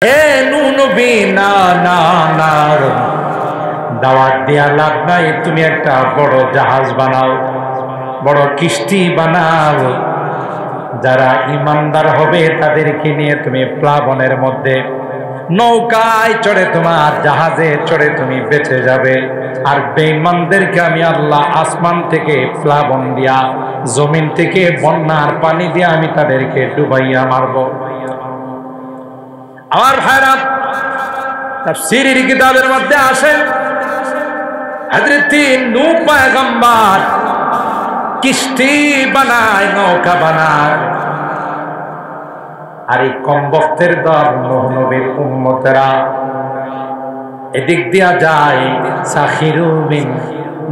হে নূহ নবী, না না না, দাওয়াত দিয়া লাভ নাই। তুমি একটা বড় জাহাজ বানাও, বড় কিস্তি বানাও, যারা ইমানদার হবে তাদেরকে নিয়ে তুমি প্লাবনের মধ্যে নৌকায় চড়ে, তোমার জাহাজে চড়ে তুমি বেঁচে যাবে। আর বেঈমানদেরকে আমি আল্লাহ আসমান থেকে প্লাবন দিয়া, জমিন থেকে বন্যার পানি দিয়া আমি তাদেরকে ডুবাইয়া মারব। আমার ভাইরা, তাফসীরের কিতাবের মধ্যে আসে হযরত নূহ পয়গম্বর কিস্তি বানায়, নৌকা বানায়। আর এই কমবক্তের দল নূহ নবীর উম্মতেরা এদিক দিয়া যায়, সাখিরু বিন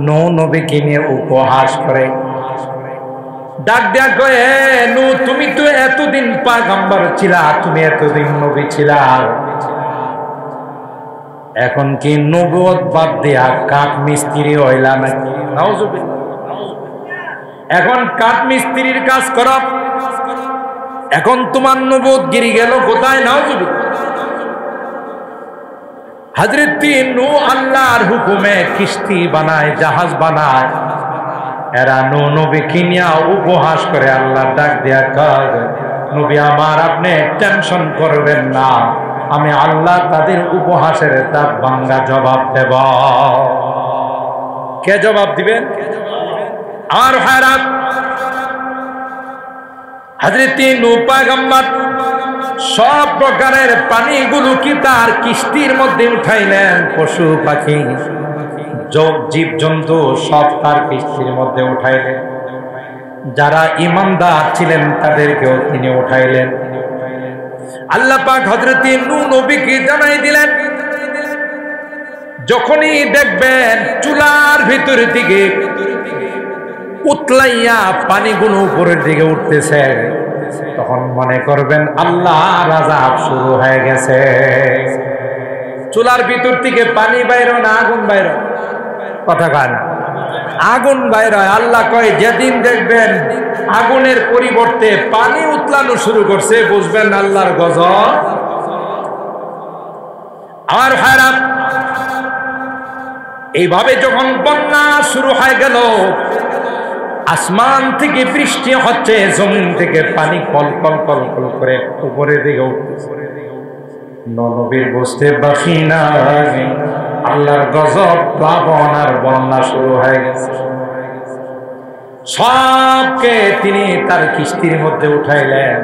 নূহ নবীকে নিয়ে উপহাস করে, ডাক দেয়া কয়, হে নূহ, তুমি তো এতদিন পয়গম্বর ছিলা, তুমি এতদিন নবী ছিলা, এখন কি নবুয়ত বাদ দিয়া কাঠ মিস্ত্রি হইলা নাকি? নাউজুবিল্লাহ। এখন কাঠ মিস্ত্রির কাজ করো, এখন তোমার নবুয়ত গিরি গেল কোথায়? নাউজুবিল্লাহ। হযরত নূহ আল্লাহর হুকুমে কিস্তি বানায়, জাহাজ বানায়, এরা নূহ নবীকে নিয়ে উপহাস করে। আল্লাহ ডাক দেয়া কয়, নবী আমার, আপনি টেনশন করবেন না, আমি আল্লাহ তাদের উপহাসের দাঁত ভাঙ্গা জবাব দেব। কে জবাব দিবেন? আর হারাত হযরত নূহ পয়গম্বর সব প্রকারের পানিগুলো কি তার কিস্তির মধ্যে উঠাইলেন, পশু পাখি জীব জন্তু সব তার কিস্তির মধ্যে উঠাইলেন। যারা ঈমানদার ছিলেন তাদেরকেও তিনি উঠাইলেন। আল্লাহ পাক হযরত নূহ নবীকে জানাই দিলেন, যখনই দেখবেন চুলার ভিতর দিকে উতলাইয়া পানিগুলো উপরের দিকে উঠতেছে, তখন মনে করবেন আল্লাহর আযাব শুরু হয়ে গেছে। চুলার ভিতর থেকে পানি বাইর না আগুন বাইর? কথা কয় না, আগুন বাইর হয়। আল্লাহ কয়, যেদিন দেখবেন আগুনের পরিবর্তে পানি উতলানো শুরু করছে, বুঝবেন আল্লাহর গজব। আর ভাইরা, এইভাবে যখন বন্যা শুরু হয়ে গেল, আসমান থেকে বৃষ্টি হচ্ছে, জমিন থেকে পানি কল কল কল কল করে উপরের দিকে উঠতেছে। নবীর বুঝতে বাকি নাই, আল্লাহর গজব, প্লাবন আর বন্যা শুরু হয়ে গেছে। সবকে তিনি তার কিস্তির মধ্যে উঠাইলেন।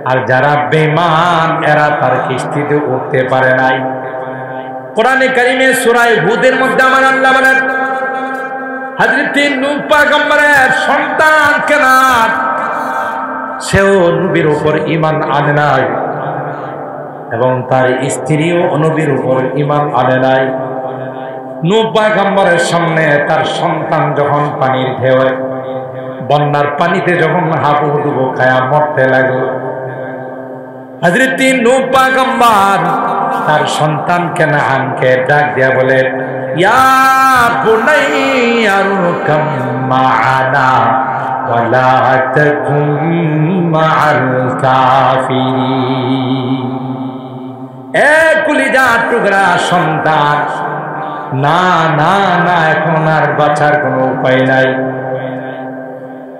আর যারা বেঈমান, এরা তার কিস্তিতে উঠতে পারে নাই। কোরআনে কারিমে সূরা হুদের মধ্যে আমার আল্লাহ বলেন, হযরত নূহ পয়গম্বরের সন্তান কেনান, সেও নবীর উপর ঈমান আনে নাই, এবং তার স্ত্রীও নবীর উপর ঈমান আনে নাই। নূহ পয়গম্বরের সামনে তার সন্তান যখন পানির ঢেউয়ে বন্যার পানিতে যখন হাবুডুবু খায়া মরতে লাগলো, হযরত নূহ পয়গম্বর তার সন্তান কেনানকে ডাক দিয়া বলে, ইয়া বুনাইয়া আরকাম মা'ানা ওয়ালা তাকুম মা'আল কাফিরিন। এ কলিজার টুকরা সন্তান, না না না, এখন আর বাঁচার কোনো উপায় নাই,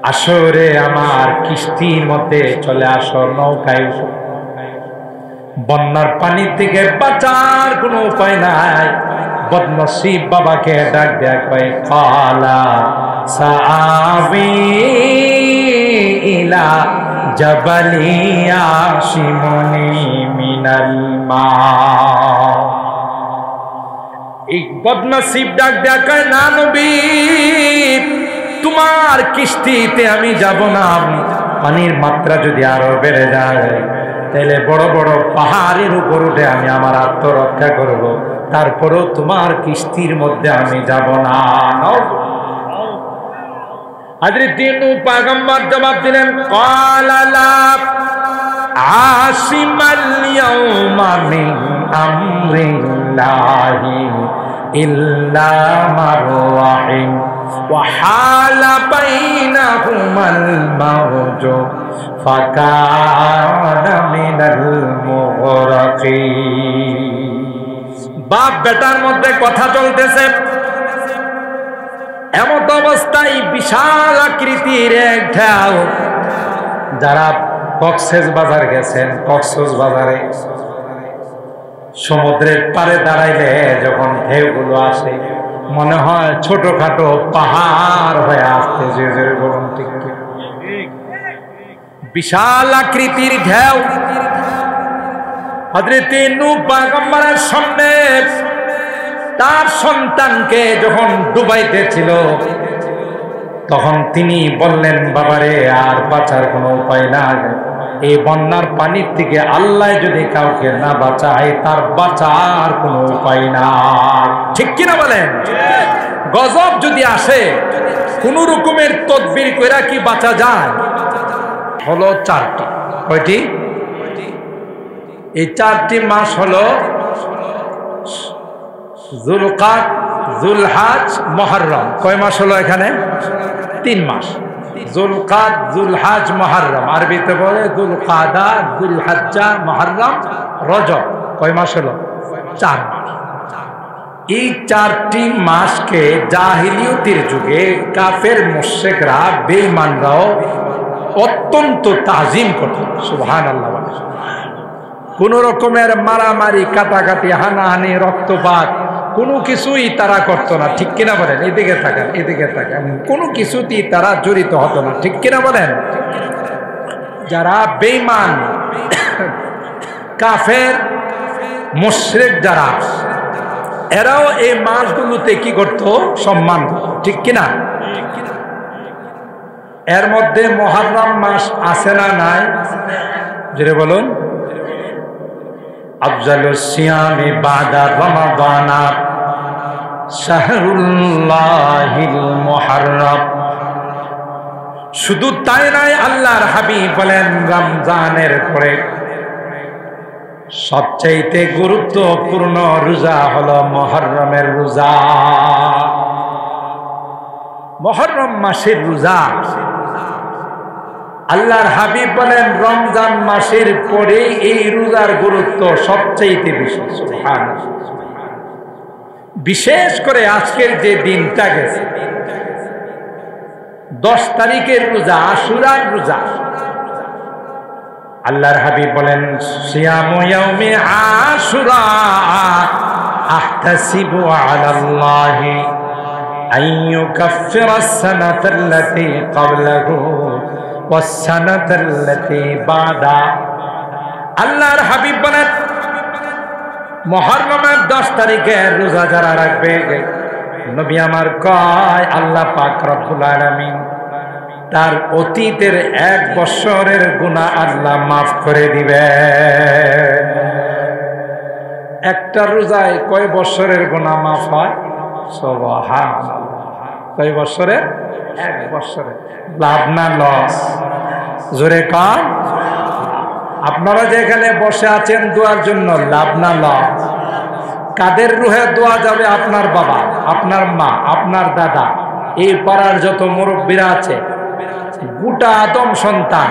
আসো রে আমার কিস্তির মধ্যে চলে আসো, নৌকায় উঠো। বন্যার পানি থেকে বাঁচার কোনো উপায় নাই। বদনসিব বাবাকে ডাক দেয়া কয়, কালা সাআবি ইলা জাবালি ইয়াশিমুনি মিনাল মা। এই বদনসিব ডাক দেয়া কয়, না নবী, তোমার কিস্তিতে আমি যাব না। পানির মাত্রা যদি আরো বেড়ে যায়, তাহলে বড় বড় পাহাড়ের উপর উঠে আমি আমার আত্মরক্ষা করব, তারপরেও তোমার কিস্তির মধ্যে আমি যাব না। হযরত নূহ পয়গম্বর জবাব দিলেন, ক্বালা লা আশিমাল ইয়াওমা মিন আমরিল্লাহি ইল্লা মান রাহিম وحال بينهما الموج فكان من المغرقين বাপ বেটার মধ্যে কথা চলতেছে এমন অবস্থায় বিশাল আকৃতির এক ঢেউ যারা কক্সবাজার গেছেন কক্সবাজারে সমুদ্রের পারে দাঁড়াইলে যখন ঢেউগুলো আসে মনে হয় ছোটখাটো পাহাড় হয়ে আসতে যে বলুন ঠিক বিশাল আকৃতির ঢেউ হযরত নূহ পয়গম্বরের সামনে তার সন্তানকে যখন ডুবাইতেছিল তখন তিনি বললেন বাবারে আর বাঁচার কোনো উপায় নাই এই বন্যার পানির থেকে আল্লাহ যদি কাউকে না বাঁচায় তার বাঁচার কোনো উপায় নাই ঠিক কিনা বলেন গজব যদি আসে কোন রকমের তদবির কইরা কি বাঁচা যায় হলো চারটি কয়টি এই চারটি মাস হলো যুলকাদ যুলহাজ মুহররম কয় মাস হলো এখানে 3 মাস যুলকাদ যুলহাজ মুহররম আরবিতে বলে যুলকাদা যুলহজ্জা মুহররম রজব কয় মাস হলো 4 মাস এই চারটি মাসকে জাহিলিয়তের যুগে কাফের মুশরিকরা বেঈমানরাও অত্যন্ত তাজিম করত সুবহানাল্লাহ কোন রকমের মারামারি কাটাকাটি হানাহানি রক্তপাত কোনো কিছুই তারা করতো না ঠিক কিনা বলেন এদিকে থাকেন কোনো কিছুতেই তারা জড়িত হতো না ঠিক কিনা বলেন যারা বেঈমান কাফের মুশরিক যারা এরাও এই মাসগুলোতে কি করত সম্মান ঠিক কিনা এর মধ্যে মুহররম মাস আছে না নাই জেরে বলুন আফজালুস সিয়ামি বাদা রমাদান শাহরুল্লাহিল মুহররম শুধু তাই নয় আল্লাহর হাবিব বলেন রমজানের পরে সবচেয়ে গুরুত্বপূর্ণ রোজা হলো মুহররমের রোজা মুহররম মাসের রোজা আল্লাহর হাবিব বলেন রমজান মাসের পরে এই রোজার গুরুত্ব সবচেয়ে বেশি সুবহানাল্লাহ বিশেষ করে আজকের যে দিনটা গেছে 10 তারিখের রোজা আশুরার রোজা আল্লাহর হাবিব বলেন সিয়ামু ইয়াউমি আশুরা আহতাসিবু আলাল্লাহি আইয়ুকাফিরাস সানাতাল্লাতী ক্বাবলাহু ওয়াস সানাতাল্লাতী বাদা আল্লাহর হাবিব বলেন মুহররমের 10 তারিখের রোজা যারা রাখবে নবী আমার কয় আল্লাহ পাক রব্বুল আলামিন তার অতীতের 1 বছরের গুনাহ আল্লাহ মাফ করে দিবে একটা রোজায় কয় বছরের গুনাহ মাফ হয় সুবহানাল্লাহ কয় বছরের 1 বছরের লাভ না লস জোরে কান আপনারা যেখানে বসে আছেন দোয়ার জন্য লাভ না লস কাদের রুহে দোয়া যাবে আপনার বাবা আপনার মা আপনার দাদা এই পাড়ার যত মুরব্বীরা আছে গোটা আদম সন্তান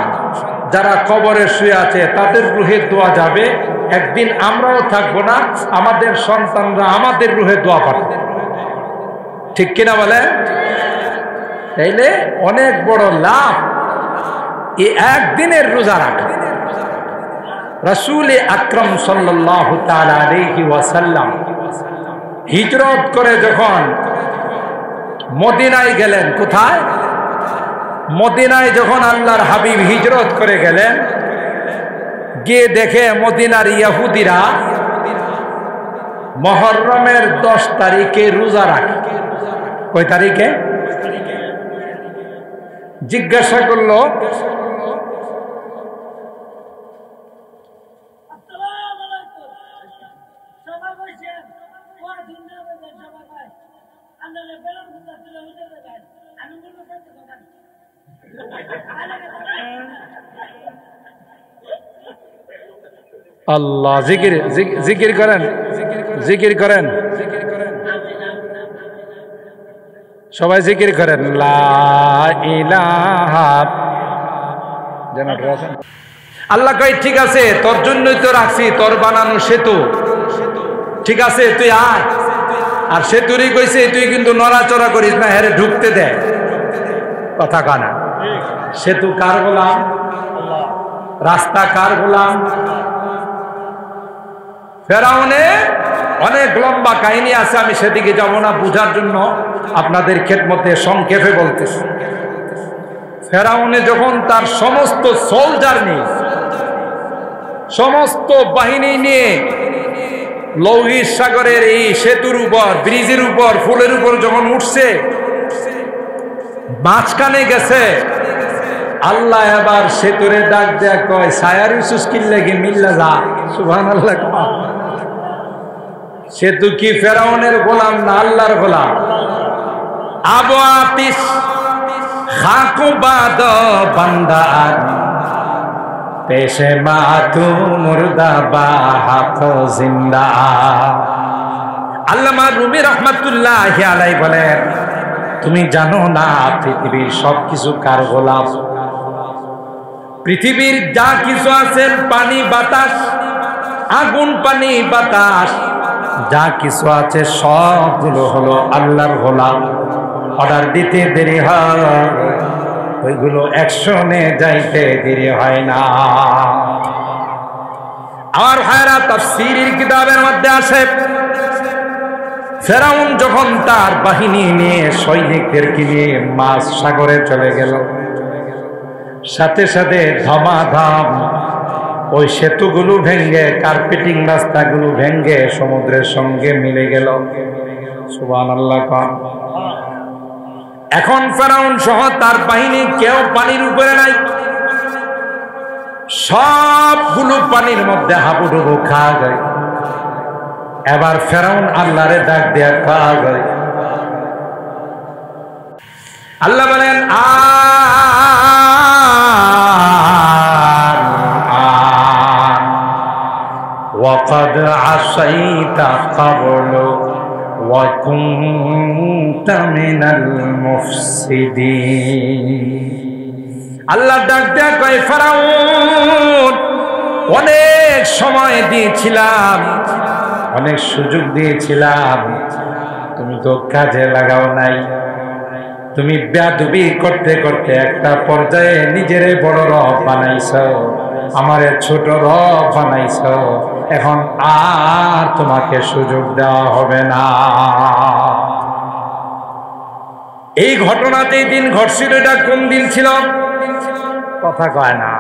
যারা কবরে শুয়ে আছে তাদের রুহে দোয়া যাবে একদিন আমরাও থাকবো না আমাদের সন্তানরা আমাদের রুহে দোয়া পাঠাবে ঠিক কিনা বলে তাইলে অনেক বড় লাভ এই একদিনের রোজা রাখা রাসূল আকরাম সাল্লাল্লাহু তাআলা আলাইহি ওয়াসাল্লাম হিজরত করে যখন মদিনায় গেলেন কোথায় মদিনায় যখন আল্লাহর হাবিব হিজরত করে গেলেন গিয়ে দেখে মদিনার ইহুদিরা মুহররমের 10 তারিখে রোজা রাখে কয় তারিখে জিজ্ঞাসা করলো আল্লাহ জিকির করেন সবাই জিকির করেন লা ইলাহা। আল্লাহ কই ঠিক আছে, তোর জন্যই তো রাখছি তোর বানানো সেতু, ঠিক আছে তুই আয়। আর সেতুরই কইছে তুই কিন্তু নড়াচড়া করিস না, হেরে ঢুকতে দে। কথা কানা, সেতু কার গোলাম? রাস্তা কার গোলাম? ফেরাউনে অনেক লম্বা কাহিনী আছে, আমি সেদিকে যাব না, বুঝার জন্য আপনাদের খেদমতে সংক্ষেপে বলতেছি। ফেরাউনে যখন তার সমস্ত সোলজার নিয়ে, সমস্ত বাহিনী নিয়ে লৌহিত সাগরের এই সেতুর উপর, ব্রিজের উপর, ফুলের উপর যখন উঠছে, মাঝখানে গেছে, আল্লাহ এবার সেতুরে ডাক দেয়া কয় সায়ার ইউসুস কিল্লে গে মিল্লা যা। সুবহানাল্লাহ। সেতু কি ফেরাউনের গোলাম না আল্লাহর গোলাম? আবু আতিস খাকু বাদ বান্দার পেশে মা তু মুর্দা বা হাক জিন্দা। আল্লামা রুমি রহমাতুল্লাহি আলাইহি বলেন, তুমি জানো না পৃথিবীর সবকিছু কার গোলাম? পৃথিবীর যা কিছু আছে, পানি বাতাস, আগুন পানি বাতাস, যা কিছু আছে সবগুলো হলো আল্লাহর গোলাম। অর্ডার দিতে দেরি হয়, ওইগুলো অ্যাকশনে যাইতে দেরি হয় না। আমার ভাইরা, তাফসীরের কিতাবের মধ্যে আসে, ফেরাউন যখন তার বাহিনী নিয়ে সৈনিকদেরকে নিয়ে মাঝ সাগরে চলে গেল, সাথে সাথে ধমাধম ওই সেতুগুলো ভেঙ্গে, কার্পেটিং রাস্তাগুলো ভেঙ্গে সমুদ্রের সঙ্গে মিলে গেল। সুবহানাল্লাহ। এখন ফেরাউন সহ তার বাহিনী কেউ পানির উপরে নাই, সবগুলো পানির মধ্যে হাবুডুবু খাওয়া যায়। এবার ফেরাউন আল্লাহরে ডাক দেয়া খাওয়া যায়। আল্লাহ বলেন وقد عصيت قبل وكنت من المفسدين। আল্লাহ ডাক দেয়া কয় ফেরাউন, অনেক সময় দিয়েছিলাম, অনেক সুযোগ দিয়েছিলাম, তুমি তো কাজে লাগাও নাই। তুমি বেয়াদবি করতে করতে একটা পর্যায়ে নিজেরে বড় রব বানাইছো, আমারে ছোট রব বানাইছো। এখন আর তোমাকে সুযোগ দেওয়া হবে না। এই ঘটনাতে দিন ঘটছিল, এটা কোন দিন ছিল? কথা কয় না।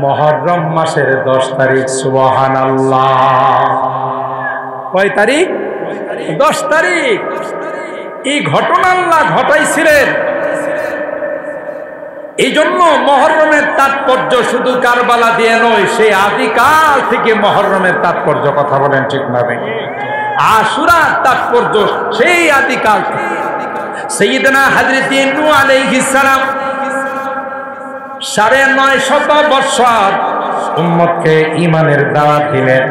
মুহররম মাসের 10 তারিখ। সুবহানাল্লাহ। কয় তারিখ? 10 তারিখ। এই ঘটনা আল্লাহ ঘটাইছিলেন। এই জন্য মুহররমের তাৎপর্য শুধু কারবালা দিয়ে নয়, সেই আদিকাল থেকে মুহররমের তাৎপর্য, কথা বলেন ঠিক না? আশুরার তাৎপর্য সেই আদিকাল থেকে। সাইয়েদনা হযরত নূহ আলাইহিস সালাম 950 বছর উম্মতকে ঈমানের দাওয়াত দিলেন।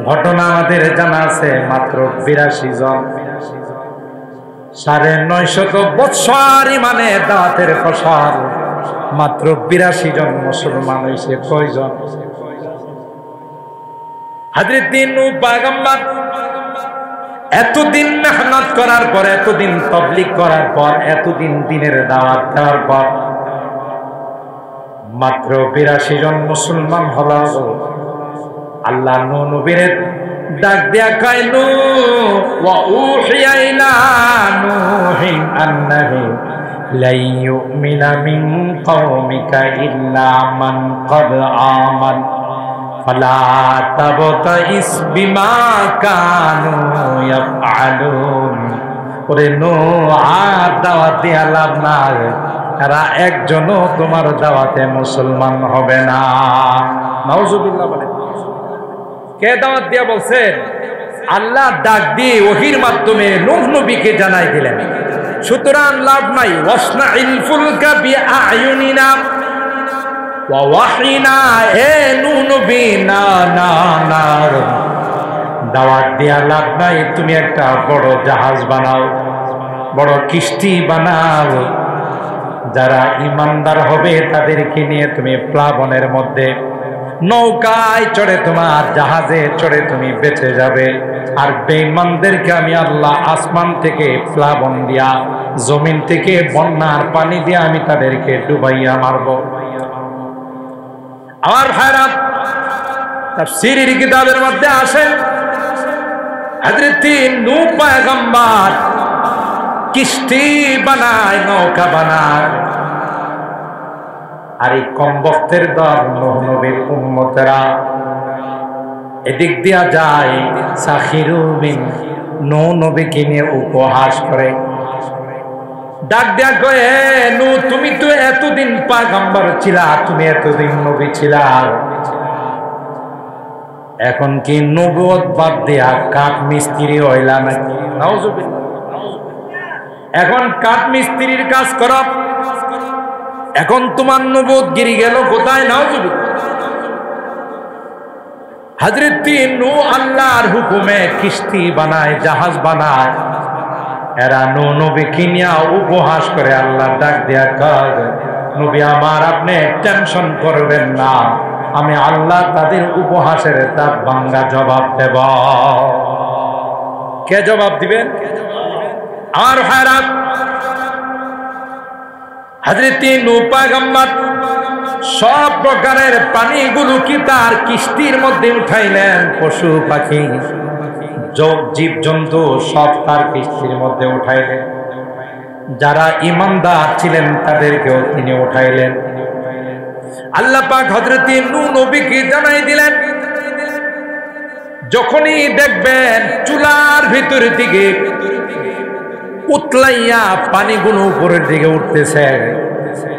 ঘটনা আমাদের জানা আছে, মাত্র 82 জন। 950 বছর ঈমানের দাওয়াতের ফসল, মাত্র 82 জন মুসলমান হয়েছে। কয়জন? হযরত নূহ পয়গম্বর এতদিন মেহনত করার পর, এতদিন তাবলীগ করার পর, এতদিন দ্বীনের দাওয়াত দেওয়ার পর মাত্র 82 জন মুসলমান হলো। আল্লাহ নূহ নবীর ডাক দেয়া কয়, নূহ ওয়া উহিয়া ইলা নূহিন আন্নাহু লা ইউমিনা মিন কওমিকা ইল্লা মান ক্বাদ আমান ফালা তাবতাইস বিমা কানু ইয়াফআলুন। ওরে নূহ, আর দাওয়াত দিয়া লাভ নাই, এরা একজনও তোমার দাওয়াতে মুসলমান হবে না। নাউজুবিল্লাহ। বলে কে দাওয়াত দিয়া বলছে? আল্লাহ ডাক দিয়ে ওহীর মাধ্যমে নূহ নবীকে জানাই দিলেন। সুতরাং লাভ নাই। ওয়াসনাইল ফুলকা বিআয়ুনিনা ওয়া ওয়াহিনা। এ নূহ নবী, না না না, দাওয়াত দিয়া লাভ নাই, তুমি একটা বড় জাহাজ বানাও। বড় কিস্তি বানাও, যারা ইমানদার হবে তাদেরকে নিয়ে তুমি প্লাবনের মধ্যে নৌকায় চড়ে, তোমার জাহাজে চড়ে তুমি বেঁচে যাবে। আর বেঈমানদেরকে আমি আল্লাহ আসমান থেকে প্লাবন দিয়া, জমিন থেকে বন্যার পানি দিয়ে আমি তাদেরকে ডুবাইয়া মারব। আমার ভাইরা, তাফসীরের কিতাবের মধ্যে আসে হযরত নূহ পয়গম্বর কিস্তি বানায়, নৌকা বানায়। আর এই কমবক্তের দল নূহ নবীর উম্মতেরা এদিক দিয়া যায়, সাখিরু মিন, নূহ নবীকে নিয়ে উপহাস করে, ডাক দেয়া কয়ে, নূহ তুমি তো এতদিন পয়গম্বর ছিলা, তুমি এতদিন নবী ছিলা, এখন কি নবুয়ত বাদ দিয়া কাঠ মিস্ত্রি হইলা নাকি? নাউজুবিল্লাহ। এখন কাঠ মিস্ত্রির কাজ করো, এখন তোমার নবুয়ত গিরি গেল কোথায়? নাউজুবিল্লাহ। হযরত নূহ আল্লাহর হুকুমে কিস্তি বানায়, জাহাজ বানায়, এরা নূহ নবীকে নিয়ে উপহাস করে। আল্লাহ ডাক দেয়া কয়, নবী আমার, আপনি টেনশন করবেন না, আমি আল্লাহ তাদের উপহাসের তার ভাঙ্গা জবাব দেব। কে জবাব দিবেন? আর ভাইরা, হযরত নূহ পয়গম্বর সব প্রকারের পানিগুলো কি তার কিস্তির মধ্যে উঠাইলেন, পশু পাখি জীব জন্তু সব তার কিস্তির মধ্যে উঠাইলেন। যারা ইমানদার ছিলেন তাদেরকেও তিনি উঠাইলেন। আল্লাহ পাক হযরত নূহ নবীকে জানাই দিলেন, যখনই দেখবেন চুলার ভিতর দিকে উতলাইয়া পানিগুলো উপরের দিকে উঠতেছে,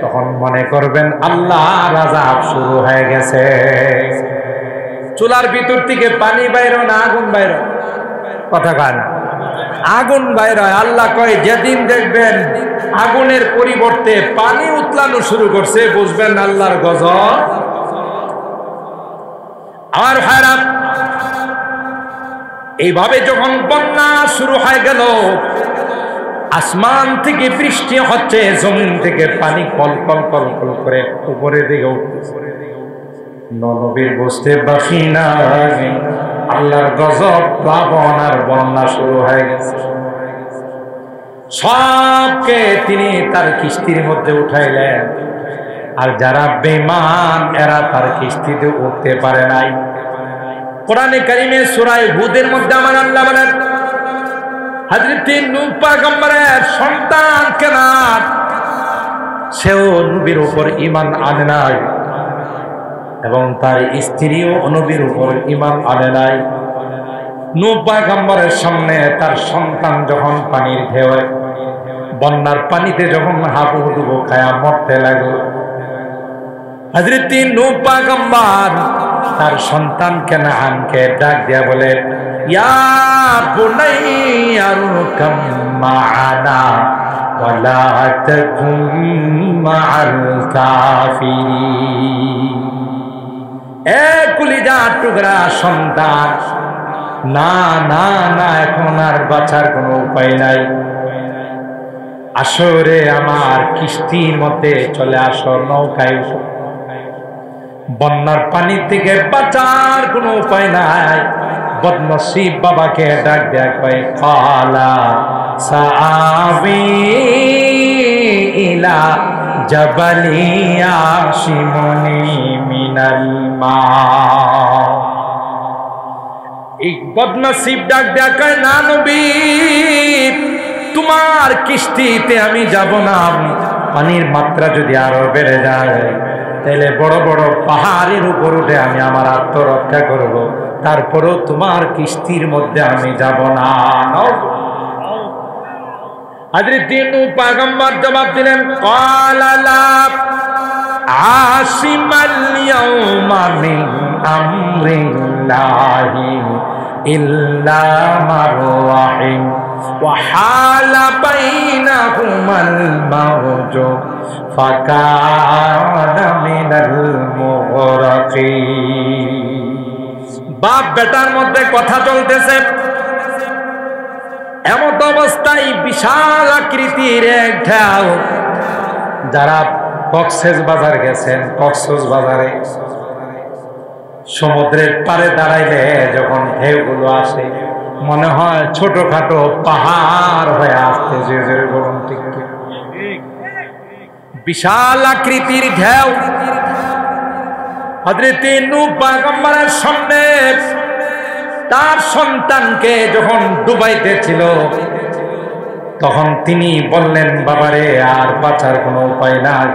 তখন মনে করবেন আল্লাহর আযাব শুরু হয়ে গেছে। চুলার ভিতর থেকে পানি বাইর না আগুন বাইর? কথা কয় না, আগুন বাইর হয়। আল্লাহ কয়, যেদিন দেখবেন আগুনের পরিবর্তে পানি উতলানো শুরু করছে, বুঝবেন আল্লাহর গজব। আমার ভাইরা, এইভাবে যখন বন্যা শুরু হয়ে গেল, আসমান থেকে বৃষ্টি হচ্ছে, জমিন থেকে পানি কল কল কল কল করে উপরের দিকে উঠতেছে। নবীর বুঝতে বাকি নাই, আল্লাহর গজব, প্লাবন আর বন্যা শুরু হয়ে গেছে। সবকে তিনি তার কিস্তির মধ্যে উঠাইলেন। আর যারা বেঈমান, এরা তার কিস্তিতে উঠতে পারে নাই। কোরআনে কারিমে সূরা হুদের মধ্যে আমার আল্লাহ বলেন, হযরত নূহ পয়গম্বরের সন্তান কেনান, সেও নবীর উপর ঈমান আনে নাই, এবং তার স্ত্রীও নবীর উপর ঈমান আনে নাই। নূহ পয়গম্বরের সামনে তার সন্তান যখন পানির ঢেউয়ে, বন্যার পানিতে যখন হাবুডুবু খায়া মরতে লাগলো, হযরত নূহ পয়গম্বর তার সন্তান কেনানকে ডাক দিয়া বলে, ইয়া বুনাইয়া আরকাম মা'ানা ওয়ালা তাকুম মা'আল কাফিরিন। এ কলিজার টুকরা সন্তান, না না না, এখন আর বাঁচার কোনো উপায় নাই, আসো রে আমার কিস্তির মধ্যে চলে আসো, নৌকায় উঠো। বন্যার পানি থেকে বাঁচার কোনো উপায় নাই। বদনসিব বাবাকে ডাক দেয়া কয়, কালা সাআবি ইলা জাবালি ইয়াশিমুনি মিনাল মা। এই বদনসিব ডাক দেয়া কয়, না নবী, তোমার কিস্তিতে আমি যাব না। পানির মাত্রা যদি আরো বেড়ে যায়, তাহলে বড় বড় পাহাড়ের উপর উঠে আমি আমার আত্মরক্ষা করব, তারপরেও তোমার কিস্তির মধ্যে আমি যাব না। হযরত নূহ পয়গম্বর জবাব দিলেন, ক্বালা লা আশিমাল ইয়াওমা মিন আমরিল্লাহি ইল্লা মান রাহিম ওয়া হালা বাইনাহুমাল মাওজু ফাকানা মিনাল মুগরাকিন। বাপ বেটার মধ্যে কথা চলতেছে, এমত অবস্থায় বিশাল আকৃতির এক ঢেউ, যারা কক্সবাজার গেছেন, কক্সবাজারে সমুদ্রের পারে দাঁড়াইলে যখন ঢেউগুলো আসে মনে হয় ছোটখাটো পাহাড় হয়ে আসতে, যে বলুন ঠিক কি? বিশাল আকৃতির ঢেউ হযরত নূহ পয়গম্বরের সামনে তার সন্তানকে যখন ডুবাইতেছিল তখন তিনি বললেন, বাবারে আর বাঁচার কোনো উপায় নাই,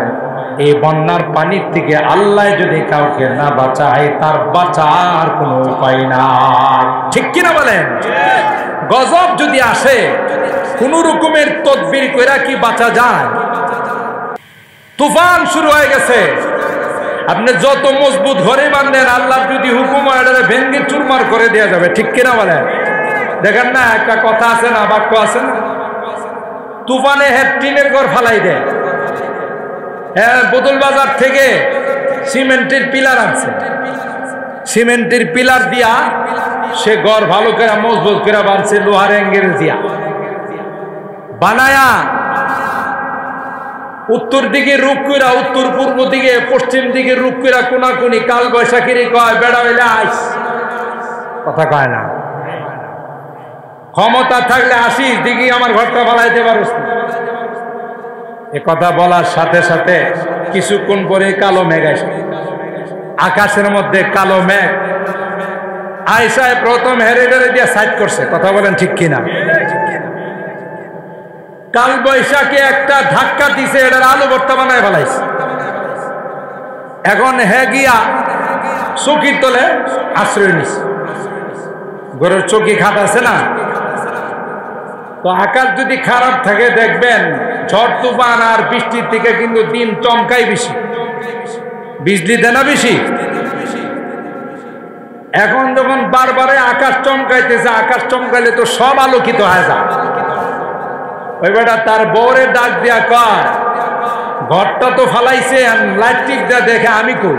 এই বন্যার পানির থেকে আল্লাহ যদি কাউকে না বাঁচায় তার বাঁচার কোনো উপায় নাই। ঠিক কিনা বলেন? গজব যদি আসে কোন রকমের তদবির কইরা কি বাঁচা যায়? তুফান শুরু হয়ে গেছে, আপনি যত মজবুত ঘরে বাঁধেন আল্লাহর যদি হুকুম হয় এটা ভেঙ্গে চুরমার করে দেওয়া যাবে। ঠিক কিনা বলেন? দেখেন না, একটা কথা আছে না, বাক্য আছে না, তুফানে টিনের ঘর ফালাই দেয়। হ্যাঁ, বোতল বাজার থেকে সিমেন্টের পিলার আনছে, সিমেন্টের পিলার দিয়া সে ঘর ভালো করে মজবুত করে বানছে, লোহার অ্যাঙ্গেল দিয়া বানায়া উত্তর দিকে রূপ কইরা, উত্তর পূর্ব দিকে পশ্চিম দিকে রূপ কইরা কোনাকুনি কাল বৈশাখীর কয় বেড়া হইলে আইস, কথা কয় না। ক্ষমতা থাকলে আসিস দিকে আমার ঘরটা ফালাইতে পারস। এ কথা বলার সাথে সাথে কিছুক্ষণ পরে কালো মেঘ আসে, আকাশের মধ্যে কালো মেঘ আয়সায় প্রথম হেরে হেরে দিয়ে সাইড করছে। কথা বলেন ঠিক কিনা? কাল বৈশাখী একটা ধাক্কা দিছে, এটার আলু ভর্তা বানায় ফেলাইছে। এখন হে গিয়া চকির তলে আশ্রয় নিছে, ঘরের চকি খাট আছে না, তো আকাশ যদি খারাপ থাকে দেখবেন ঝড় তুফান আর বৃষ্টির থেকে কিন্তু দিন চমকাই বেশি, বিজলি দেয় না বেশি। এখন যখন বারবারে আকাশ চমকাইতেছে, আকাশ চমকাইলে তো সব আলোকিত হয়ে যায়। ওই বেটা তার বউরে ডাক দিয়া কয়, ঘরটা তো ফালাইছে, লাইট টিপ দেয়া দেখে আমি কই,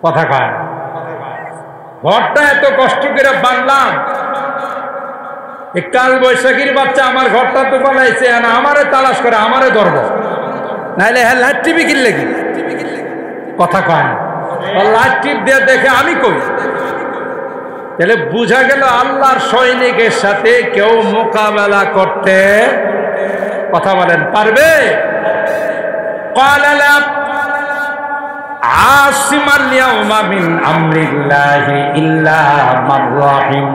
কথা কয় ঘরটা এত কষ্ট করে বানলাম, কাল বৈশাখীর বাচ্চা আমার ঘরটা তো ফালাইছে, আমারে তালাশ করে আমারে ধরবো, নাইলে হ্যাঁ লাইট টিপি কিনলে কি, কথা কয় না, লাইট টিপ দিয়ে দেখে আমি কই। তাহলে বুঝা গেল আল্লাহর সৈনিকের সাথে কেউ মোকাবেলা করতে, কথা বলেন, পারবে? আসিমাল ইয়াউমা মিন আমরিল্লাহি ইল্লা মান রাহিম।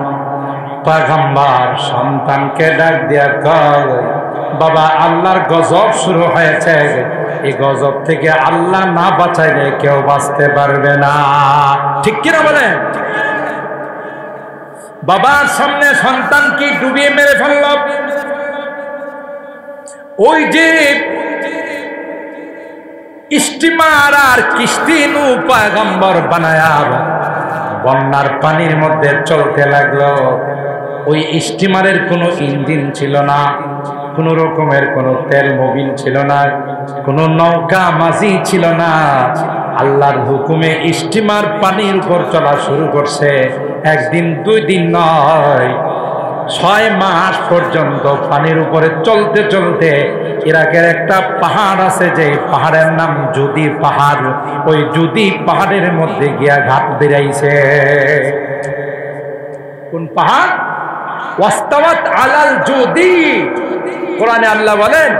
পয়গম্বর সন্তানকে ডাক দিয়া কয়, বাবা আল্লাহর গজব শুরু হয়েছে, এই গজব থেকে আল্লাহ না বাঁচাইলে কেউ বাঁচতে পারবে না। ঠিক কিনা বলেন? বাবার সামনে সন্তানকে ডুবিয়ে মেরে ফেলল। ওই যে স্টিমার আর কিস্তি নূহ পয়গম্বর বানায়া বন্যার পানির মধ্যে চলতে লাগলো। ওই স্টিমারের কোনো ইঞ্জিন ছিল না, কোন রকমের কোনো তেল মোবিল ছিল না, কোনো নৌকা মাঝি ছিল না। আল্লাহর হুকুমে স্টিমার পানির উপর চলা শুরু করছে। একদিন দুই দিন নয়, 6 মাস পর্যন্ত পানির উপরে চলতে চলতে ইরাকের একটা পাহাড় আছে, যে পাহাড়ের নাম জুদি পাহাড়, ওই জুদি পাহাড়ের মধ্যে গিয়া ঘাট বেরাইছে। কোন পাহাড়? ওয়াস্তাওয়াত আলাল জুদি। কোরআনে আল্লাহ বলেন,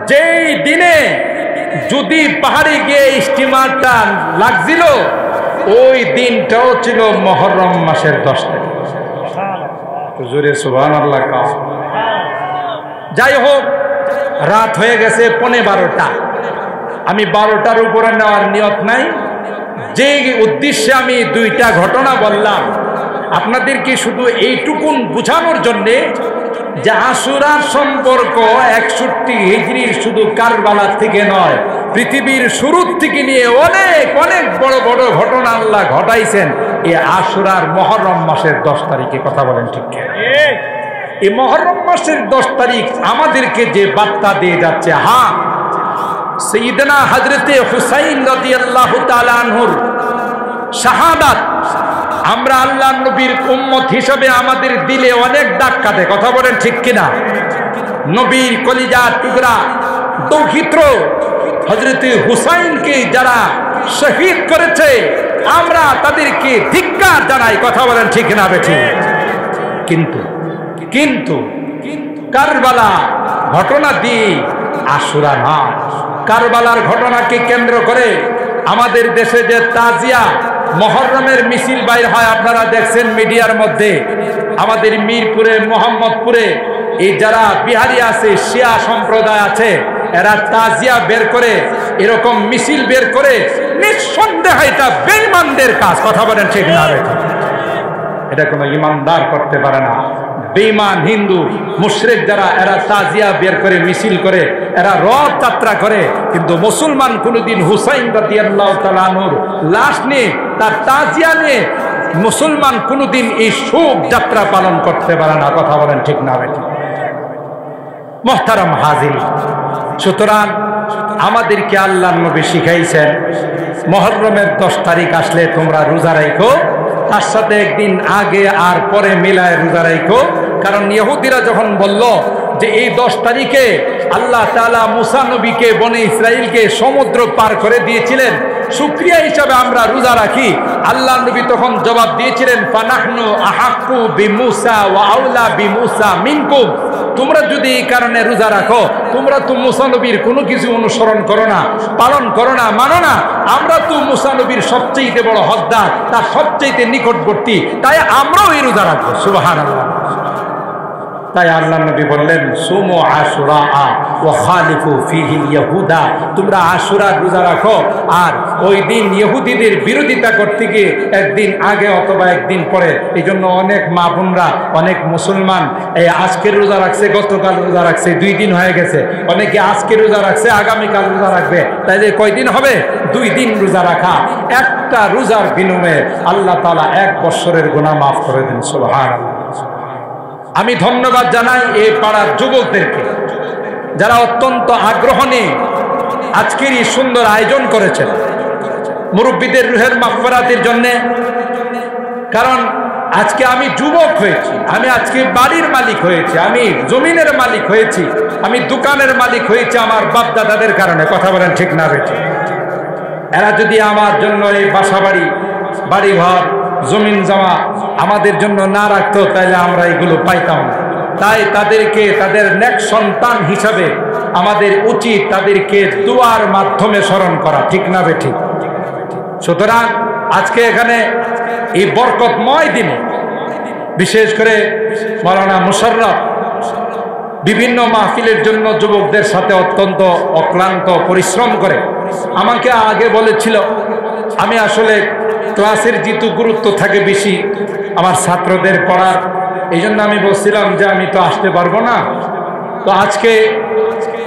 যেই দিনে জুদি পাহাড়ে গিয়ে স্টিমারটা লাগছিল ওই দিনটাও ছিল মুহররম মাসের 10 তারিখ। জোরে সুবহানাল্লাহ। যাই হোক, রাত হয়ে গেছে 12:15। আমি 12টার উপরে নেওয়ার নিয়ত নাই। যে উদ্দেশ্যে আমি 2টা ঘটনা বললাম আপনাদেরকে শুধু এইটুকুন বুঝানোর জন্যে যে আশুরার সম্পর্ক 61 হিজরির শুধু কারবালা থেকে নয়, পৃথিবীর শুরুর থেকে নিয়ে অনেক অনেক বড় বড় ঘটনা আল্লাহ ঘটাইছেন এই আশুরার মুহররম মাসের 10 তারিখে। কথা বলেন ঠিক কি? এই মুহররম মাসের 10 তারিখ আমাদেরকে যে বার্তা দিয়ে যাচ্ছে, হ্যাঁ, সাইয়েদনা হযরতে হুসাইন রাদিয়াল্লাহু তাআলা আনহুর শাহাদাত আমরা আল্লাহর নবীর উম্মত হিসেবে আমাদের দিলে অনেক দাগ কাটে, কথা বলেন ঠিক কিনা? নবীর কলিজার টুকরা দৌহিত্র হযরত হুসাইনকে যারা শহীদ করেছে আমরা তাদেরকে ধিক্কার জানাই, কথা বলেন ঠিক না বেঠিক? কিন্তু কিন্তু কারবালা ঘটনা দিয়ে আশুরা না, কারবালার ঘটনাকে কেন্দ্র করে আমাদের দেশে যে তাজিয়া মুহররমের মিছিল বাইর হয় আপনারা দেখছেন মিডিয়ার মধ্যে। আমাদের মিরপুরে মোহাম্মদপুরে এই যারা বিহারি আছে, শিয়া সম্প্রদায় আছে, এরা তাজিয়া বের করে, এরকম মিছিল বের করে, নিঃসন্দেহে এটা বেঈমানদের কাজ, কথা বলেন ঠিক না? এটা কোনো ইমানদার করতে পারে না। বেঈমান হিন্দু মুশরিক যারা, এরা তাজিয়া বের করে, মিছিল করে, এরা রথ যাত্রা করে, কিন্তু মুসলমান কোনদিন হুসাইন রাদিয়াল্লাহু তাআলা আনহুর লাশ নিয়ে, তার তাজিয়া নিয়ে মুসলমান কোনদিন এই শোক যাত্রা পালন করতে পারে না, কথা বলেন ঠিক না? মুহতারাম হাজির, সুতরাং আমাদেরকে আল্লাহর নবী শিখাইছেন মুহররমের 10 তারিখ আসলে তোমরা রোজা রাখো, তার সাথে একদিন আগে আর পরে মিলায় রোজা রাখো। কারণ ইহুদিরা যখন বলল যে এই 10 তারিখে আল্লাহ তাআলা মুসা নবীকে, বনে ইসরাইলকে সমুদ্র পার করে দিয়েছিলেন, শুকরিয়া হিসাবে আমরা রোজা রাখি, আল্লাহ নবী তখন জবাব দিয়েছিলেন ফানাহনু আহাক্কু বিমুসা ওয়া আউলা বিমুসা মিনকুম। তোমরা যদি এই কারণে রোজা রাখো, তোমরা তো মুসা নবীর কোনো কিছু অনুসরণ করো না, পালন করো না, মানো না, আমরা তো মুসা নবীর সবচেয়ে বড় হকদার, তার সবচেয়ে নিকটবর্তী, তাই আমরাও এই রোজা রাখবো। সুবহানাল্লাহ। তাই আল্লাহ নবী বললেন সুমু আশুরা ওয়া খালিফু ফিহিল ইয়াহুদা, তোমরা আশুরার রোজা রাখো, আর ওই দিন ইহুদিদের বিরোধিতা করতে গিয়ে একদিন আগে অথবা একদিন পরে। এই জন্য অনেক মা বোনরা, অনেক মুসলমান এই আজকের রোজা রাখছে, গতকাল রোজা রাখছে, 2 দিন হয়ে গেছে, অনেকে আজকে রোজা রাখছে, আগামীকাল রোজা রাখবে, তাইলে কয়দিন হবে? 2 দিন রোজা রাখা। একটা রোজার বিনিময়ে আল্লাহ তাআলা 1 বছরের গুনাহ মাফ করে দেন। সুবহানাল্লাহ। আমি ধন্যবাদ জানাই এই পাড়ার যুবকদেরকে, যারা অত্যন্ত আগ্রহ নিয়ে আজকের এই সুন্দর আয়োজন করেছেন মুরব্বীদের রুহের মাগফিরাতের জন্য। কারণ আজকে আমি যুবক হয়েছি, আমি আজকে বাড়ির মালিক হয়েছি, আমি জমিনের মালিক হয়েছি, আমি দোকানের মালিক হয়েছি আমার বাপ দাদাদের কারণে, কথা বলেন ঠিক না বেঠিক? এরা যদি আমার জন্য এই বাসা বাড়ি, বাড়ি ঘর, জমিন জমা আমাদের জন্য না রাখতো, তাইলে আমরা এগুলো পাইতাম না। তাই তাদেরকে তাদের নেক সন্তান হিসাবে আমাদের উচিত তাদেরকে দুয়ার মাধ্যমে স্মরণ করা, ঠিক না বেঠিক? সুতরাং আজকে এখানে এই বরকতময় দিনে বিশেষ করে মাওলানা মুশাররফ বিভিন্ন মাহফিলের জন্য যুবকদের সাথে অত্যন্ত অক্লান্ত পরিশ্রম করে। আমাকে আগে বলেছিল, আমি আসলে ক্লাসের যেহেতু গুরুত্ব থাকে বেশি আমার ছাত্রদের পড়ার, এই জন্য আমি বলছিলাম যে আমি তো আসতে পারবো না। তো আজকে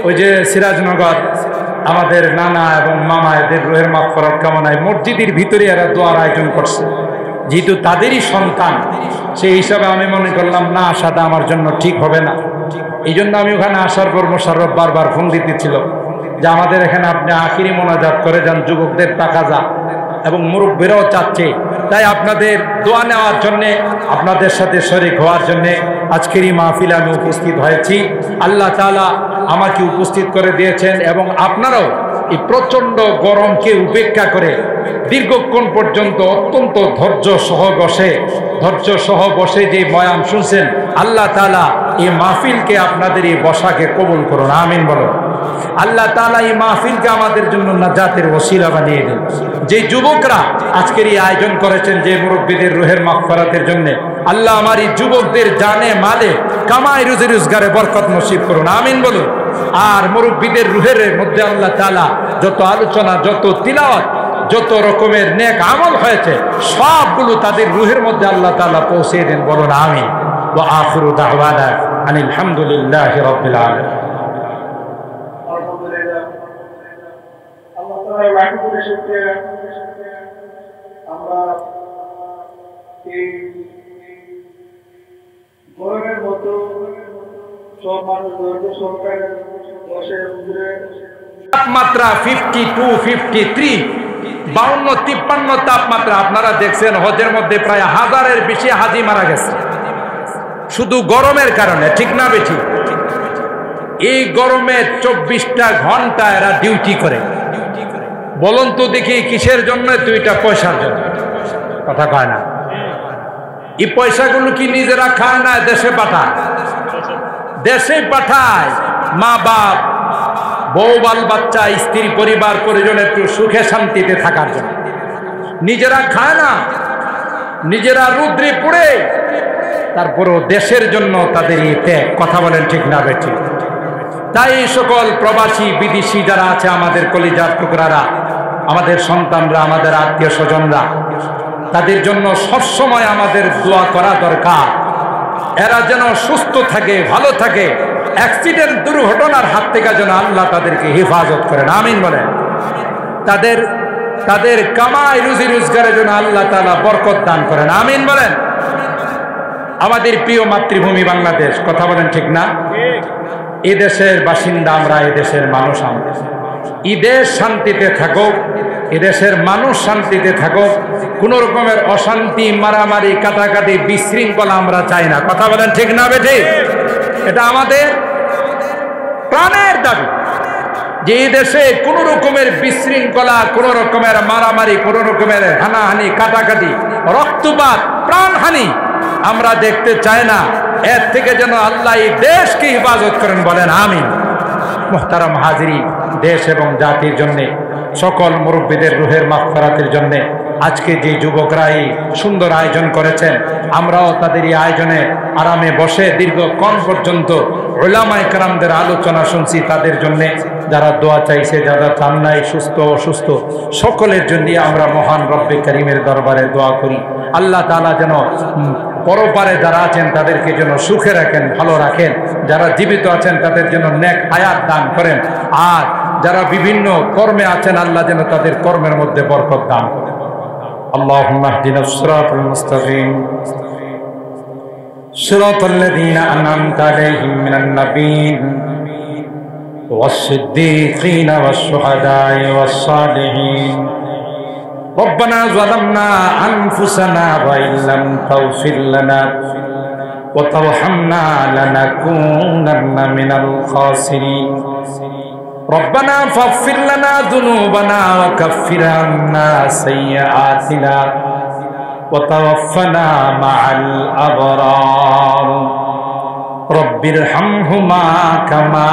ওই যে সিরাজনগর আমাদের নানা এবং মামা এদের রুহের মাগফিরাত কামনায় মসজিদের ভিতরে এরা দোয়ার আয়োজন করছে, যেহেতু তাদেরই সন্তান, সেই হিসাবে আমি মনে করলাম না আসাটা আমার জন্য ঠিক হবে না। এই জন্য আমি ওখানে আসার পর মোশাররফ বারবার ফোন দিতেছিল যে আমাদের এখানে আপনি আখিরি মোনাজাত করে যান, যুবকদের তাকাজা এবং মুরব্বীরাও চাচ্ছে, তাই আপনাদের দোয়া নেওয়ার জন্যে, আপনাদের সাথে শরীক হওয়ার জন্যে আজকের এই মাহফিলে আমি উপস্থিত হয়েছি। আল্লাহ তাআলা আমাকে উপস্থিত করে দিয়েছেন এবং আপনারাও এই প্রচণ্ড গরমকে উপেক্ষা করে দীর্ঘক্ষণ পর্যন্ত অত্যন্ত ধৈর্য সহ বসে যে বয়ান শুনছেন, আল্লাহ তাআলা এই মাহফিলকে, আপনাদের এই বসাকে কবুল করুন, আমিন বলুন। আল্লাহ তাআলা এই মাহফিলকে আমাদের জন্য নাজাতের ওসিলা বানিয়ে দেন। যে যুবকরা আজকের এই আয়োজন করেছেন যে মুরব্বীদের রুহের মাগফিরাতের জন্য, আল্লাহ আমার এই যুবকদের জানে মালে কামাই রুজি রোজগারে বরকত নসিব করুন, আমিন বলুন। আর মুরব্বীদের রুহের মধ্যে আল্লাহ তাআলা যত আলোচনা, যত তিলাওয়াত, যত রকমের নেক আমল হয়েছে সবগুলো তাদের রুহের মধ্যে আল্লাহ তাআলা পৌঁছে দেন, বলুন আমিন। ওয়া আখিরু দাওয়ানা আনিল হামদুলিল্লাহি রাব্বিল আলামিন। আমরা এই গরমের মতো সব মানুষ ধৈর্য সরকারের বসে তাপমাত্রা 52, 53 52-53 তাপমাত্রা। আপনারা দেখছেন হজের মধ্যে প্রায় 1000-এর বেশি হাজি মারা গেছে শুধু গরমের কারণে, ঠিক না বেশি? এই গরমে 24টা ঘন্টা এরা ডিউটি করে। বলুন তো দেখি কিসের জন্য? 2টা পয়সার জন্য। কথা কয় না? এই পয়সাগুলো কি নিজেরা খায় না দেশে পাঠায়? দেশে পাঠায় মা বাপ, বউ বাল বাচ্চা, স্ত্রী পরিবার পরিজন একটু সুখে শান্তিতে থাকার জন্য। নিজেরা খায় না, নিজেরা রুদ্রে পুড়ে, তারপরও দেশের জন্য তাদের এই ত্যাগ। কথা বলেন ঠিক না বেঠি? তাই সকল প্রবাসী বিদেশি যারা আছে, আমাদের কলিজার টুকরারা, আমাদের সন্তানরা, আমাদের আত্মীয় স্বজনরা, তাদের জন্য সবসময় আমাদের দোয়া করা দরকার। এরা যেন সুস্থ থাকে, ভালো থাকে, অ্যাক্সিডেন্ট দুর্ঘটনার হাত থেকে যেন আল্লাহ তাদেরকে হেফাজত করেন। আমিন বলেন। তাদের কামাই রুজি রোজগারের জন্য আল্লাহ তাআলা বরকত দান করেন। আমিন বলেন। আমাদের প্রিয় মাতৃভূমি বাংলাদেশ, কথা বলেন ঠিক না? এই দেশের বাসিন্দা আমরা, এই দেশের মানুষ আমরা। এই দেশ শান্তিতে থাকুক, এই দেশের মানুষ শান্তিতে থাকুক। কোন রকমের অশান্তি, মারামারি, কাটাকাটি, বিশৃঙ্খলা আমরা চাই না। কথা বলেন ঠিক না বেঠি? এটা আমাদের প্রাণের দাবি যে এই দেশে কোন রকমের বিশৃঙ্খলা, কোন রকমের মারামারি, কোন রকমের হানাহানি, কাটাকাটি, রক্তপাত, প্রাণহানি আমরা দেখতে চাই না। এর থেকে যেন আল্লাহ এই দেশকে হেফাজত করেন। বলেন আমিন। মুহতারাম হাজিরিন, দেশ এবং জাতির জন্য, সকল মুরব্বীদের রুহের মাগফিরাতের জন্য আজকে যে যুবকরা এই সুন্দর আয়োজন করেছেন, আমরাও তাদের এই আয়োজনে আরামে বসে দীর্ঘক্ষণ পর্যন্ত উলামায়ে কেরামদের আলোচনা শুনছি। তাদের জন্য যারা দোয়া চাইছে, যারা চান নাই, সুস্থ অসুস্থ, সকলের জন্য আমরা মহান রব্বে করিমের দরবারে দোয়া করি। আল্লাহ তাআলা যেন পরপারে যারা আছেন তাদেরকে যেন সুখে রাখেন, ভালো রাখেন। যারা জীবিত আছেন তাদের জন্য নেক হায়াত দান করেন। আর যারা বিভিন্ন কর্মে আছেন, আল্লাহ যেন তাদের কর্মের মধ্যে বরকত দান করেন। আল্লাহুম্মা ইহদিনাস সিরাতাল মুস্তাকিম সিরাতাল্লাযীনা আন'আমতা আলাইহিম মিনান নাবিয়্যিন ওয়াস-সিদ্দীকিনা ওয়াশ-শুহাদা'i ওয়াস-সালিহিন। ربنا ظلمنا أنفسنا وإن لم تغفر لنا وترحمنا لنكونن من الخاسرين ربنا فاغفر لنا ذنوبنا وكفر عنا سيئاتنا وتوفنا مع الأبرار رب ارحمهما كما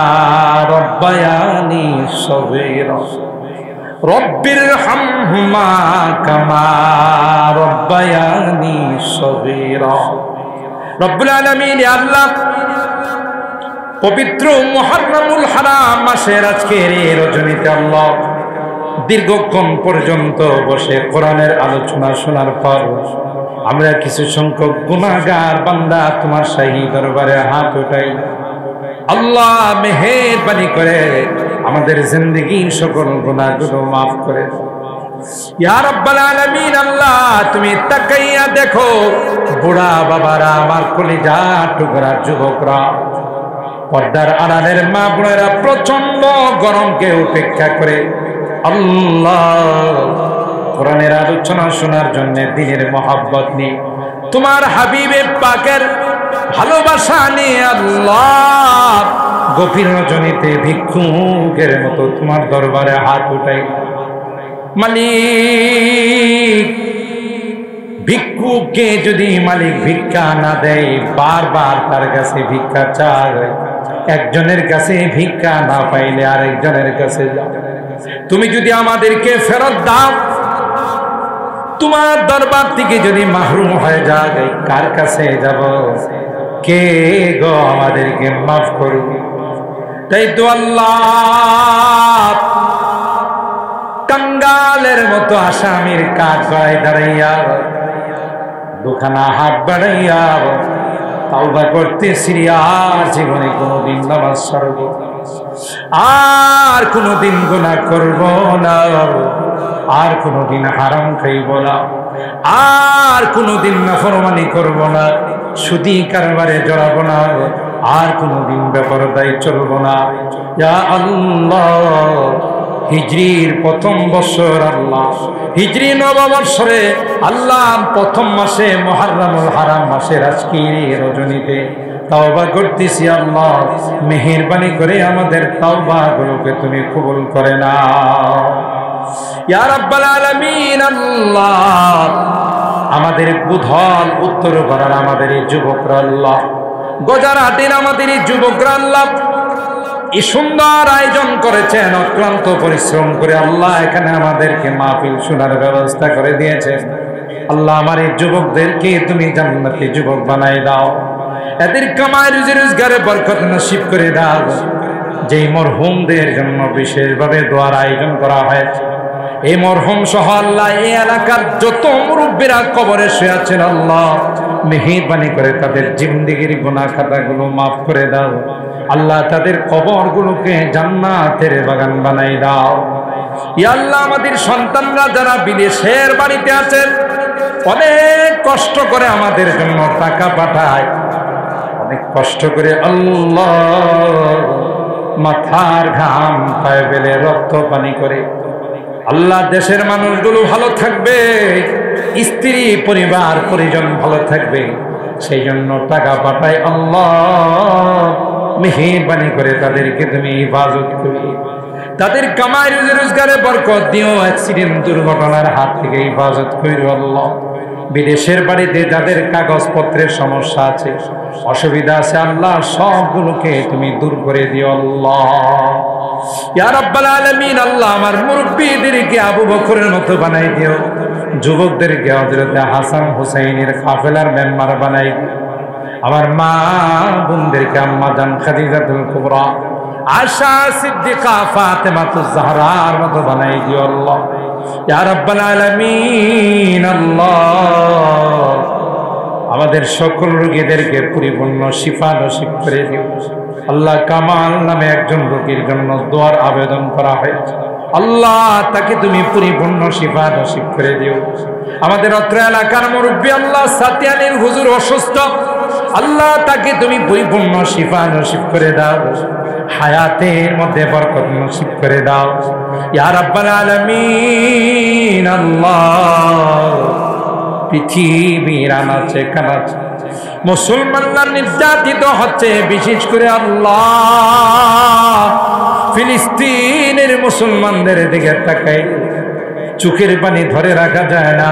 ربياني صغيرا رب ارحمهما كما ربياني صغيرا রব্বুল আলামিন। ইয়া আল্লাহ, পবিত্র মুহররমুল হারাম মাসের আজকের এই রজনীতে আল্লাহ দীর্ঘক্ষণ পর্যন্ত বসে কোরআনের আলোচনা শোনার পর আমরা কিছু সংখ্যক গুনাহগার বান্দা তোমার শাহী দরবারে হাত উঠাই। আল্লাহ মেহেরবানি করে আমাদের জিন্দেগীর সকল গুনাহগুলো মাফ করে দাও ইয়া রাব্বাল আলামিন। আল্লাহ তুমি তাকাইয়া দেখো, বুড়া বাবারা, আমার কলিজা টুকরা যুবকরা, পর্দার আড়ালের মা বোনেরা প্রচন্ড গরমকে উপেক্ষা করে আল্লাহ কোরআনের আলোচনা শোনার জন্য, দ্বীনের মহব্বত নিয়ে, তোমার হাবিবে পাকের ভালোবাসা নিয়ে আল্লাহ গভীর রজনীতে ভিক্ষুকের মতো তোমার দরবারে হাত উঠাই। মালিক, ভিক্ষুককে যদি মালিক ভিক্ষা না দেয়, বারবার তার কাছে ভিক্ষা চায়, একজনের কাছে ভিক্ষা না পাইলে আরেকজনের কাছে যাও। তুমি যদি আমাদেরকে ফেরত দাও, তোমার দরবার থেকে যদি মাহরুম হয়ে যায়, কার কাছে যাব? কে গো আমাদেরকে মাফ করবে? তাই তো আল্লাহ কাঙ্গালের মতো আসামির কাজ গড়াই দাঁড়াইয়া, দুখানা হাত বাড়াইয়া তাওবা করতেছি, আর জীবনে কোনোদিন নামাজ ছাড়ব, আর কোনোদিন গুনাহ করব না, আর কোনোদিন হারাম খাইব না, আর কোনোদিন নাফরমানি করব না, সুদি কারবারে জড়াব না, আর কোনোদিন বেপরদায় চলব না। ইয়া আল্লাহ, হিজরির প্রথম বছর আল্লাহ, হিজরি নববর্ষরে আল্লাহ প্রথম মাসে মুহররমুল হারাম মাসের আজকের রজনীতে তওবা করতেছি আল্লাহ, মেহেরবানি করে আমাদের তওবাগুলোকে তুমি কবুল করে নাও ইয়া রাব্বাল আলামিন। আল্লাহ আমাদের বুধল উত্তর পাড়ার আমাদের এই যুবকরা আল্লাহ, গজারহাটের আমাদের এই যুবকরা আল্লাহ এই সুন্দর আয়োজন করেছেন, অক্লান্ত পরিশ্রম করে আল্লাহ এখানে আমাদেরকে মাহফিল শোনার ব্যবস্থা করে দিয়েছেন। আল্লাহ আমার এই যুবকদেরকে তুমি জান্নাতি যুবক বানাই দাও, এদের কামাই রুজি রোজগারে বরকত নসিব করে দাও। যেই মরহুমদের জন্য বিশেষভাবে দোয়ার আয়োজন করা হয়েছে, এই মরহুম সহ আল্লাহ এই এলাকার যত মুরব্বীরা কবরে শুয়ে আছেন আল্লাহ মেহেরবানি করে তাদের জিন্দেগির গুনাহ খাতাগুলো মাফ করে দাও আল্লাহ, তাদের কবরগুলোকে জান্নাতের বাগান বানাই দাও ইয়া আল্লাহ। আমাদের সন্তানরা যারা বিদেশের বাড়িতে আছেন, অনেক কষ্ট করে আমাদের জন্য টাকা পাঠায়, অনেক কষ্ট করে আল্লাহ মাথার ঘাম পায়ে ফেলে রক্ত পানি করে আল্লাহ দেশের মানুষগুলো ভালো থাকবে, স্ত্রী পরিবার পরিজন ভালো থাকবে, সেই জন্য টাকা পাঠায় আল্লাহ মেহেরবানি করে তাদেরকে তুমি হিফাজত করো, তাদের কামাই রুজি রোজগারে বরকত দিও, অ্যাক্সিডেন্ট দুর্ঘটনার হাত থেকে হিফাজত করো আল্লাহ। বিদেশের বাড়িতে যাদের কাগজপত্রের সমস্যা আছে, অসুবিধা আছে আল্লাহ সবগুলোকে তুমি দূর করে দিও আল্লাহ ইয়া রাব্বাল আলামিন। আল্লাহ আমার মুরব্বিদেরকে আবু বকরের মতো বানাই দিও, যুবকদেরকে হযরত হাসান হুসাইনের কাফেলার মেম্বার বানাই দিও, আমার মা বোনদেরকে আম্মা জান খাদিজাতুল কুবরা আয়েশা সিদ্দিকা ফাতেমাতুজ জাহরার মতো বানাই দিও আল্লাহ ইয়া রাব্বাল আলামিন। আল্লাহ আমাদের সকল রোগীদেরকে পরিপূর্ণ শিফা নসিব করে দিও আল্লাহ। কামাল নামে একজন রোগীর জন্য দোয়ার আবেদন করা হয়েছে আল্লাহ, তাকে তুমি পরিপূর্ণ শিফা নসিব করে দিও। আমাদের অত্র এলাকার মুরব্বী আল্লাহ সাতিয়ানির হুজুর অসুস্থ আল্লাহ, তাকে তুমি পরিপূর্ণ শিফা নসিব করে দাও, হায়াতের মধ্যে বরকত নসিব করে দাও ইয়া রাব্বাল আলামিন। আল্লাহ পৃথিবীর আনাচে কানাচে মুসলমানরা নির্যাতিত হচ্ছে, বিশেষ করে আল্লাহ ফিলিস্তিনের মুসলমানদের দিকে তাকাই চোখের পানি ধরে রাখা যায় না।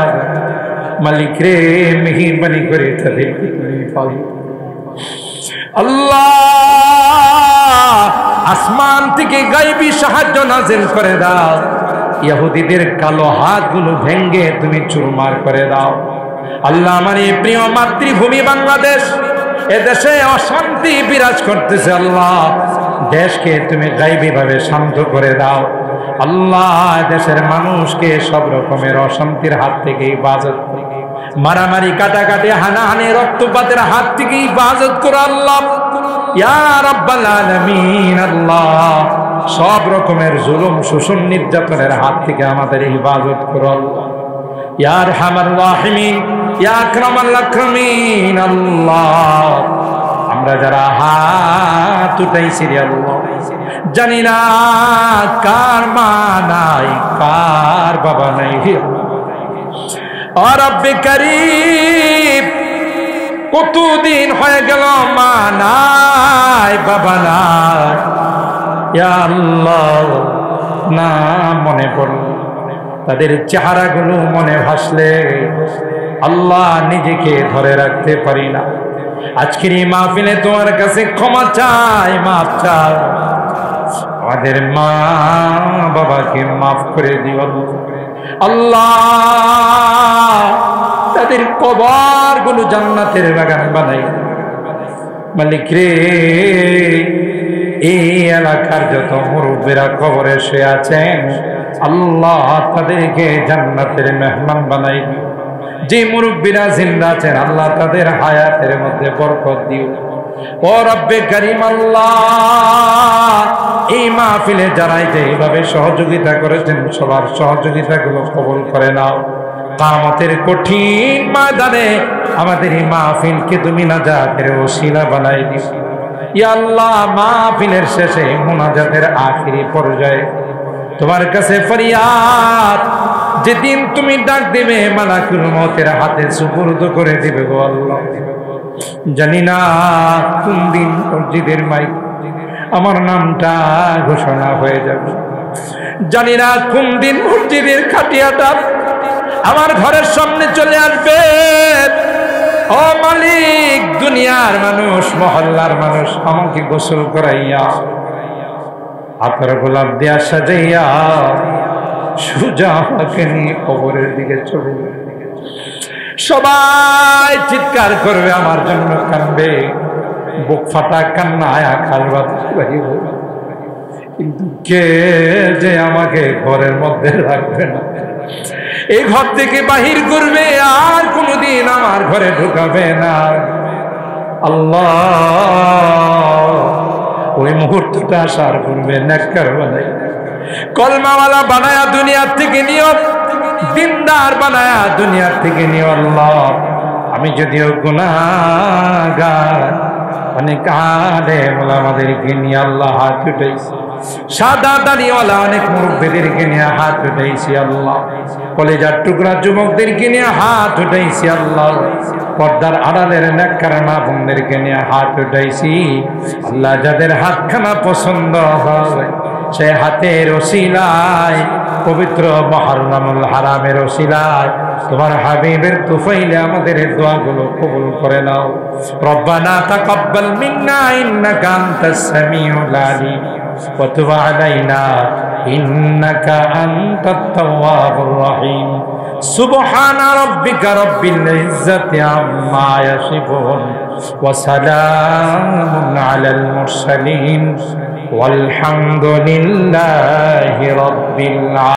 মালিক রে মেহেরবানি করে তাদের আল্লাহ আসমান থেকে গায়বী সাহায্য নাযিল করে দাও, ইহুদিদের কালো হাতগুলো ভেঙ্গে তুমি চুরমার করে দাও আল্লাহ। আমার এই প্রিয় মাতৃভূমি বাংলাদেশ, এদেশে অশান্তি বিরাজ করতেছে আল্লাহ, দেশকে তুমি গায়বী ভাবে শান্ত করে দাও আল্লাহ। দেশের মানুষকে সব রকমের অশান্তির হাত থেকে হিফাজত করো, মারামারি কাটাকাটি হানাহানি রক্তপাতের হাত থেকে হিফাজত করো আল্লাহ ইয়া রাব্বাল আলামিন। আল্লাহ সব রকমের জুলুম শোষণ নির্যাতনের হাত থেকে আমাদের হিফাজত করো আল্লাহ ইয়া আরহামার রাহিমিন ইয়া আকরামাল আকরামিন। আল্লাহ আমরা যারা হাত উঠাইছি রে আল্লাহ, জানি না কার মা নাই কার বাবা নাই ও রব্বে কারীম, কতদিন হয়ে গেল মা নাই বাবা নাই ইয়া আল্লাহ, না মনে পড়ল তাদের চেহারাগুলো মনে ভাসলে আল্লাহ নিজেকে ধরে রাখতে পারি না। আজকের এই মাহফিলে তোমার কাছে ক্ষমা চাই, মাফ চাই, আমাদের মা বাবাকে মাফ করে দিও আল্লাহ, তাদের কবরগুলো জান্নাতের বাগান বানাই মালিক রে। এই এলাকার যত মুরব্বীরা কবরে শুয়ে আছেন আল্লাহ, তাদেরকে জান্নাতের মেহমান বানাই দিও। যে মুরব্বীরা জিন্দা আছেন আল্লাহ, তাদের হায়াতের মধ্যে বরকত দিও ও রব্বে কারীম। আল্লাহ এই মাহফিলে যারা এইভাবে সহযোগিতা করেছেন সবার সহযোগিতাগুলো কবুল করে নাও। কিয়ামতের কঠিন ময়দানে আমাদের এই মাহফিলকে তুমি নাজাতের ওসিলা বানাই দিও ইয়া আল্লাহ। মাহফিলের শেষে মুনাজাতের আখিরি পর্যায়ে তোমার কাছে ফরিয়াদ, যেদিন তুমি ডাক দিবে মালাকুল মউতের হাতে সুপুর্দ করে দিবে গো আল্লাহ। জানি না কোন দিন মসজিদের মাইক আমার নামটা ঘোষণা হয়ে যাবে, জানি না কোন দিন মসজিদের খাটিয়াটা আমার ঘরের সামনে চলে আসবে। ও মালিক, দুনিয়ার মানুষ, মহল্লার মানুষ আমাকে গোসল করাইয়া আপনার গোলাপ দিয়া সাজাইয়া সুজা আমাকে নিয়ে কবরের দিকে চলে যাবে। সবাই চিৎকার করবে, আমার জন্য কাঁদবে, বুক ফাটা কান্না আখাল বাহিব, কিন্তু কে যে আমাকে ঘরের মধ্যে রাখবে না, এই ঘর থেকে বাহির করবে, আর কোনোদিন আমার ঘরে ঢুকাবে না। আল্লাহ ওই মুহূর্তটা আসার করবে, নেককার বানাই, কলমাওয়ালা বানায়া দুনিয়ার থেকে নিও, দিনদার বানায়া দুনিয়ার থেকে নিও। আল্লাহ আমি যদিও গুনাহগার, অনেক আলেম ওলামাদেরকে নিয়ে আল্লাহ হাত উঠাইছি, সাদা দাড়িওয়ালা অনেক মুরব্বিদেরকে নিয়ে হাত উঠাইছি আল্লাহ, কলেজার টুকরা যুবকদেরকে নিয়ে হাত উঠাইছি আল্লাহ, পর্দার আড়ালের নেককার মা বোনদেরকে নিয়ে হাত উঠাইছি আল্লাহ। যাদের হাতখানা পছন্দ হয় সে হাতের ওসিলায়, পবিত্র মুহররমুল হারামের ওসিলায়, তোমার হাবিবের তুফাইলে আমাদের দোয়াগুলো কবুল করে নাও। রব্বানা তাকাব্বাল মিন্না ইন্নাকা আনতাস সামিউল আলিম ওয়া তুব আলাইনা ইন্নাকা আনতাত তাওয়াবুর রহিম। সুবহানা রাব্বিকা রাব্বিল ইজ্জাতি আম্মা ইয়াসিফুন ওয়া সালামুন আলাল মুরসালিন ওয়ালহামদুলিল্লাহি রাব্বিল আলামিন।